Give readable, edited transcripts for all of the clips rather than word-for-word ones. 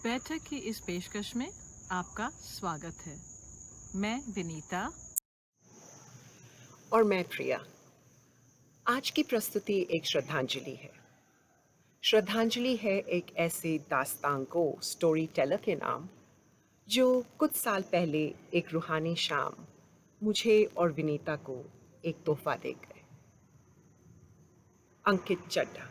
बैठक की इस पेशकश में आपका स्वागत है। मैं विनीता और मैं प्रिया। आज की प्रस्तुति एक श्रद्धांजलि है। श्रद्धांजलि है एक ऐसे दास्तान को स्टोरी टेलर के नाम जो कुछ साल पहले एक रूहानी शाम मुझे और विनीता को एक तोहफा दे गए। अंकित चड्ढा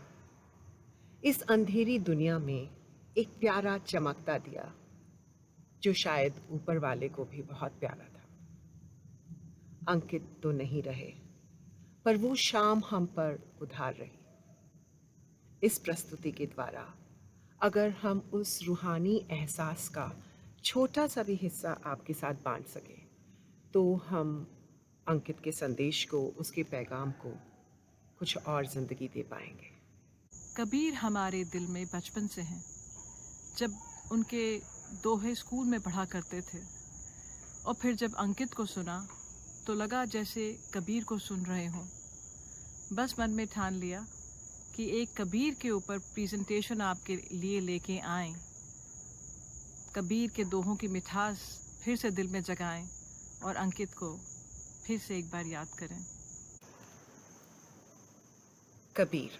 इस अंधेरी दुनिया में एक प्यारा चमकता दिया जो शायद ऊपर वाले को भी बहुत प्यारा था। अंकित तो नहीं रहे, पर वो शाम हम पर उधार रही। इस प्रस्तुति के द्वारा अगर हम उस रूहानी एहसास का छोटा सा भी हिस्सा आपके साथ बांट सकें तो हम अंकित के संदेश को, उसके पैगाम को कुछ और ज़िंदगी दे पाएंगे। कबीर हमारे दिल में बचपन से हैं। जब उनके दोहे स्कूल में पढ़ा करते थे और फिर जब अंकित को सुना तो लगा जैसे कबीर को सुन रहे हों। बस मन में ठान लिया कि एक कबीर के ऊपर प्रेजेंटेशन आपके लिए लेके आएं। कबीर के दोहों की मिठास फिर से दिल में जगाएं और अंकित को फिर से एक बार याद करें। कबीर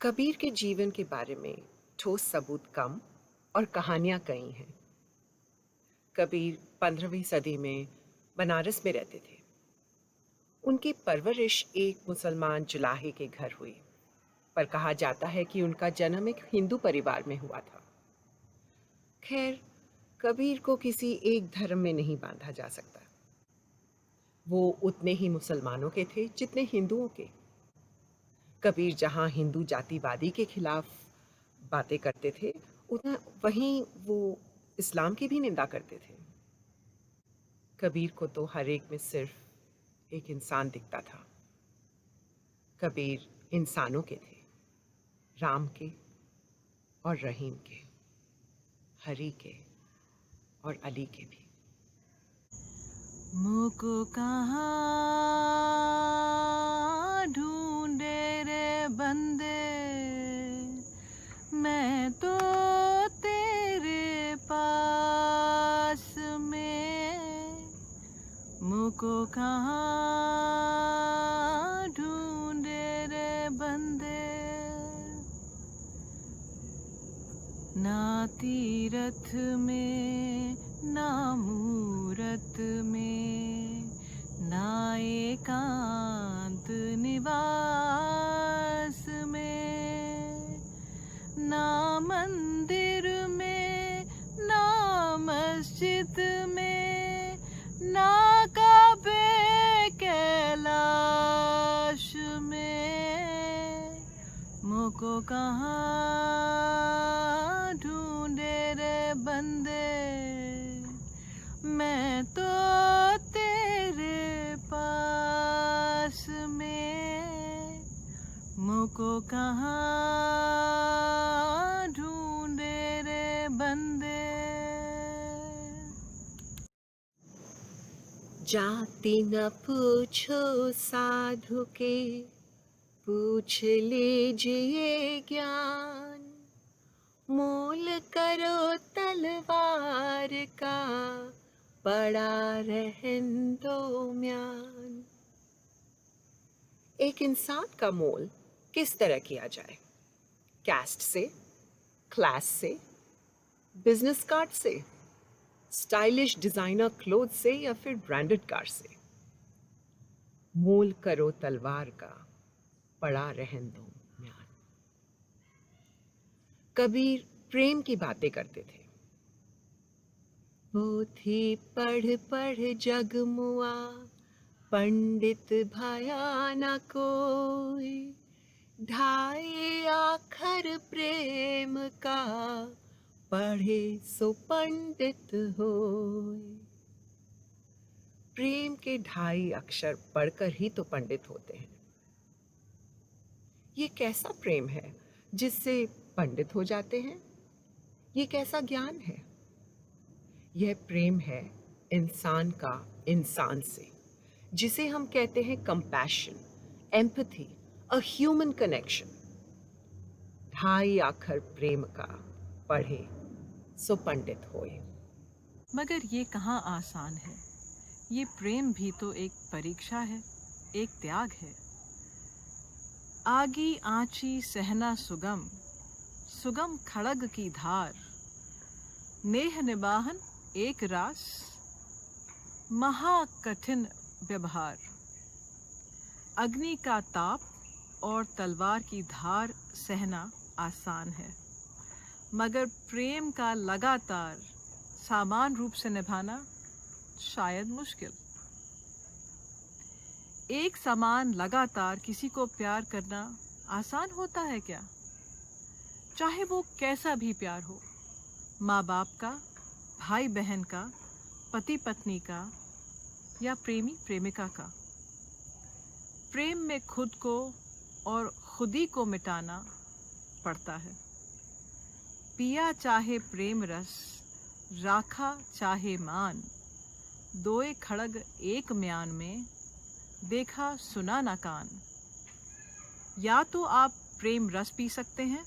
कबीर के जीवन के बारे में ठोस सबूत कम और कहानियाँ कई हैं। कबीर 15वीं सदी में बनारस में रहते थे। उनकी परवरिश एक मुसलमान जुलाहे के घर हुई, पर कहा जाता है कि उनका जन्म एक हिंदू परिवार में हुआ था। खैर, कबीर को किसी एक धर्म में नहीं बांधा जा सकता। वो उतने ही मुसलमानों के थे जितने हिंदुओं के। कबीर जहाँ हिंदू जातिवादी के खिलाफ बातें करते थे, उतना वहीं वो इस्लाम की भी निंदा करते थे। कबीर को तो हर एक में सिर्फ एक इंसान दिखता था। कबीर इंसानों के थे, राम के और रहीम के, हरी के और अली के भी। मुझको कहाँ ढूंढे रे बंदे, मैं तो तेरे पास में। मुझको कहाँ ढूंढे रे बंदे, ना तीरथ में ना मूरत में, ना एकांत निवास में, ना मंदिर में ना मस्जिद में, ना काबे कैलाश में। मुझको कहाँ ढूंढे रे बंदे, मैं तो तेरे पास में। मुझको कहाँ ढूंढे रे बंदे। जाति न पूछो साधु के, पूछ लीजिए ज्ञान। मोल करो तलवार का, पड़ा रहन दो म्यान। एक इंसान का मोल किस तरह किया जाए? कैस्ट से, क्लास से, बिजनेस कार्ड से, स्टाइलिश डिजाइनर क्लोथ से या फिर ब्रांडेड कार से? मोल करो तलवार का, पड़ा रहन दो म्यान। कबीर प्रेम की बातें करते थे। पोथी पढ़ पढ़ जग मुआ, पंडित भाया न कोई। ढाई आखर प्रेम का, पढ़े सो पंडित होय। प्रेम के 2.5 अक्षर पढ़कर ही तो पंडित होते हैं। ये कैसा प्रेम है जिससे पंडित हो जाते हैं? ये कैसा ज्ञान है? यह प्रेम है इंसान का इंसान से, जिसे हम कहते हैं compassion, empathy, a human connection. 2.5 आखर प्रेम का, पढ़े सो पंडित होए। मगर ये कहाँ आसान है। ये प्रेम भी तो एक परीक्षा है, एक त्याग है। आगी आँची सहना सुगम, सुगम खड़ग की धार। नेह निबाहन एक रास, महा कठिन व्यवहार। अग्नि का ताप और तलवार की धार सहना आसान है, मगर प्रेम का लगातार समान रूप से निभाना शायद मुश्किल। एक समान लगातार किसी को प्यार करना आसान होता है क्या? चाहे वो कैसा भी प्यार हो, माँ बाप का, भाई बहन का, पति पत्नी का या प्रेमी प्रेमिका का। प्रेम में खुद को और खुदी को मिटाना पड़ता है। पिया चाहे प्रेम रस, राखा चाहे मान। दोए खड़ग एक म्यान में, देखा सुना न कान। या तो आप प्रेम रस पी सकते हैं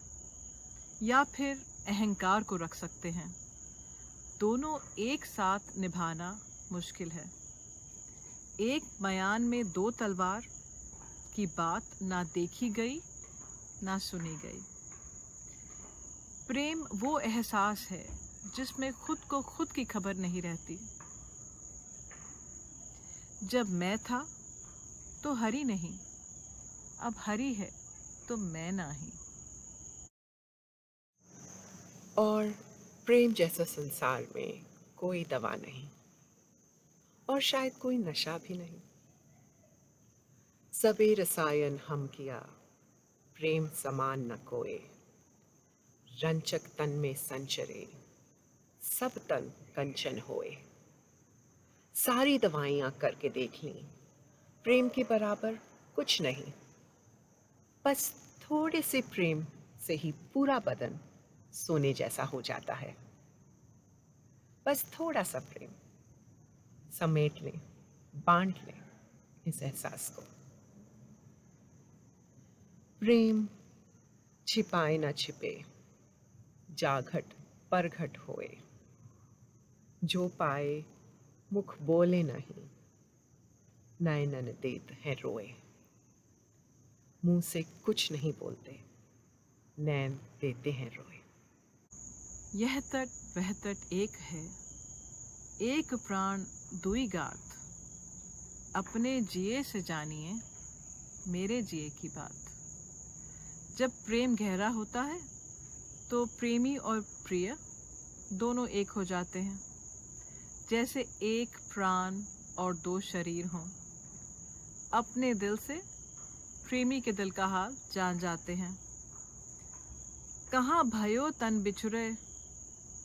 या फिर अहंकार को रख सकते हैं। दोनों एक साथ निभाना मुश्किल है। एक म्यान में दो तलवार की बात ना देखी गई ना सुनी गई। प्रेम वो एहसास है जिसमें खुद को खुद की खबर नहीं रहती। जब मैं था तो हरी नहीं, अब हरी है तो मैं नहीं। और प्रेम जैसा संसार में कोई दवा नहीं, और शायद कोई नशा भी नहीं। सबे रसायन हम किया, प्रेम समान न कोए। रंचक तन में संचरे, सब तन कंचन होए। सारी दवाइयाँ करके देख लीं, प्रेम के बराबर कुछ नहीं। बस थोड़े से प्रेम से ही पूरा बदन सोने जैसा हो जाता है। बस थोड़ा सा प्रेम, समेट लें, बांट लें इस एहसास को। प्रेम छिपाए न छिपे, जाघट परघट होए। जो पाए मुख बोले नहीं, नयनन देत हैं रोए। मुंह से कुछ नहीं बोलते, नैन देते हैं रोए। यह तट वह तट एक है, एक प्राण दुई गात। अपने जिए से जानिए मेरे जिए की बात। जब प्रेम गहरा होता है तो प्रेमी और प्रिय दोनों एक हो जाते हैं, जैसे एक प्राण और दो शरीर हों। अपने दिल से प्रेमी के दिल का हाल जान जाते हैं। कहाँ भयो तन बिछुरे,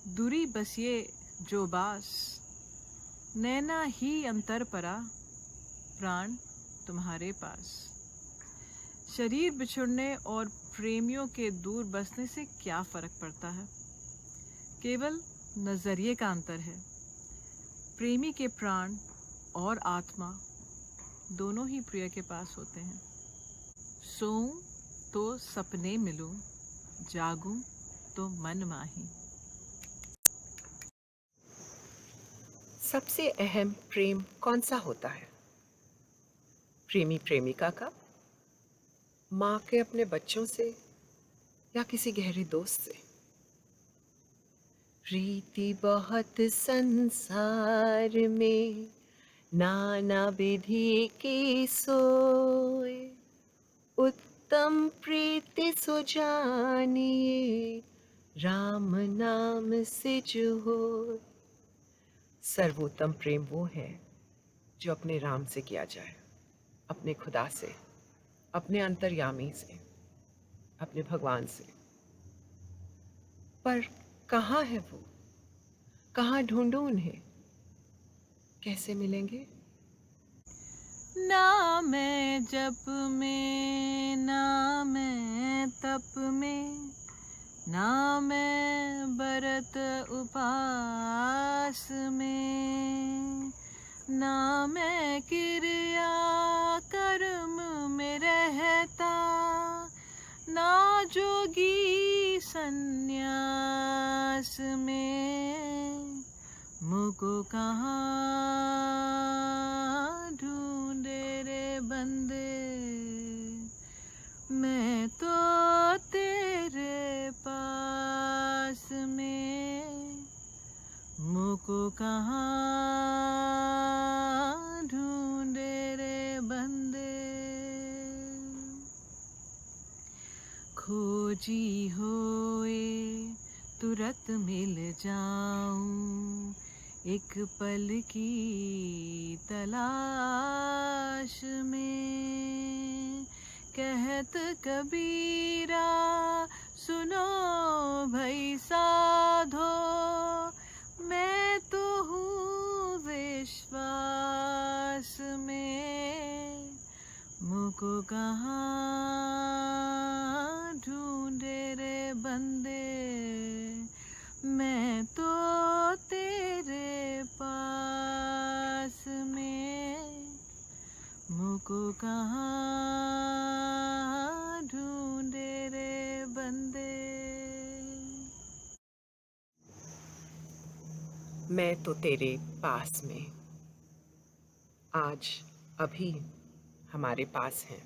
दूरी बसिए जो बास। नैना ही अंतर परा, प्राण तुम्हारे पास। शरीर बिछुड़ने और प्रेमियों के दूर बसने से क्या फर्क पड़ता है? केवल नजरिए का अंतर है। प्रेमी के प्राण और आत्मा दोनों ही प्रिय के पास होते हैं। सोऊं तो सपने मिलूं, जागूं तो मन माही। सबसे अहम प्रेम कौन सा होता है? प्रेमी प्रेमिका का, माँ के अपने बच्चों से, या किसी गहरे दोस्त से? प्रीति बहुत संसार में, नाना विधि की सोए। उत्तम प्रीति सो जानिए, राम नाम सिज होए। सर्वोत्तम प्रेम वो है जो अपने राम से किया जाए, अपने खुदा से, अपने अंतर्यामी से, अपने भगवान से। पर कहाँ है वो? कहाँ ढूंढूं उन्हें? कैसे मिलेंगे? ना मैं जप में, ना मैं तप में, ना मैं बरत उपास में, ना मैं क्रिया कर्म में रहता, ना जोगी संन्यास पास में, मुझको कहाँ ढूंढे रे बंदे, मैं तो तेरे पास में, मुझको कहाँ ढूंढे रे बंदे। खोजी होए तुरंत मिल जाऊं, एक पल की तलाश में। कहत कबीरा सुनो भई साधो, मैं तो हूँ विश्वास में, मुझको कहाँ ढूंढे रे बंदे, मैं तो तेरे पास में, मुझको कहाँ ढूंढे रे बंदे। मैं तो तेरे पास में। आज अभी हमारे पास हैं,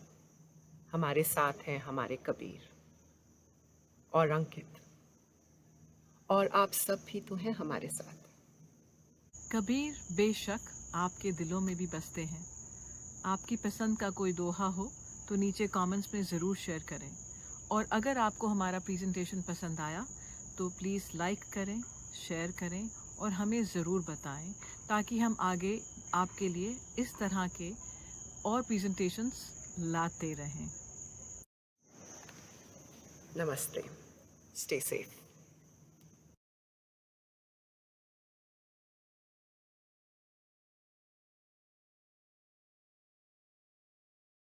हमारे साथ हैं हमारे कबीर और अंकित, और आप सब भी तो हैं हमारे साथ। कबीर बेशक आपके दिलों में भी बसते हैं। आपकी पसंद का कोई दोहा हो तो नीचे कमेंट्स में ज़रूर शेयर करें, और अगर आपको हमारा प्रेजेंटेशन पसंद आया तो प्लीज़ लाइक करें, शेयर करें और हमें ज़रूर बताएं, ताकि हम आगे आपके लिए इस तरह के और प्रेजेंटेशंस लाते रहें। नमस्ते, स्टे सेफ।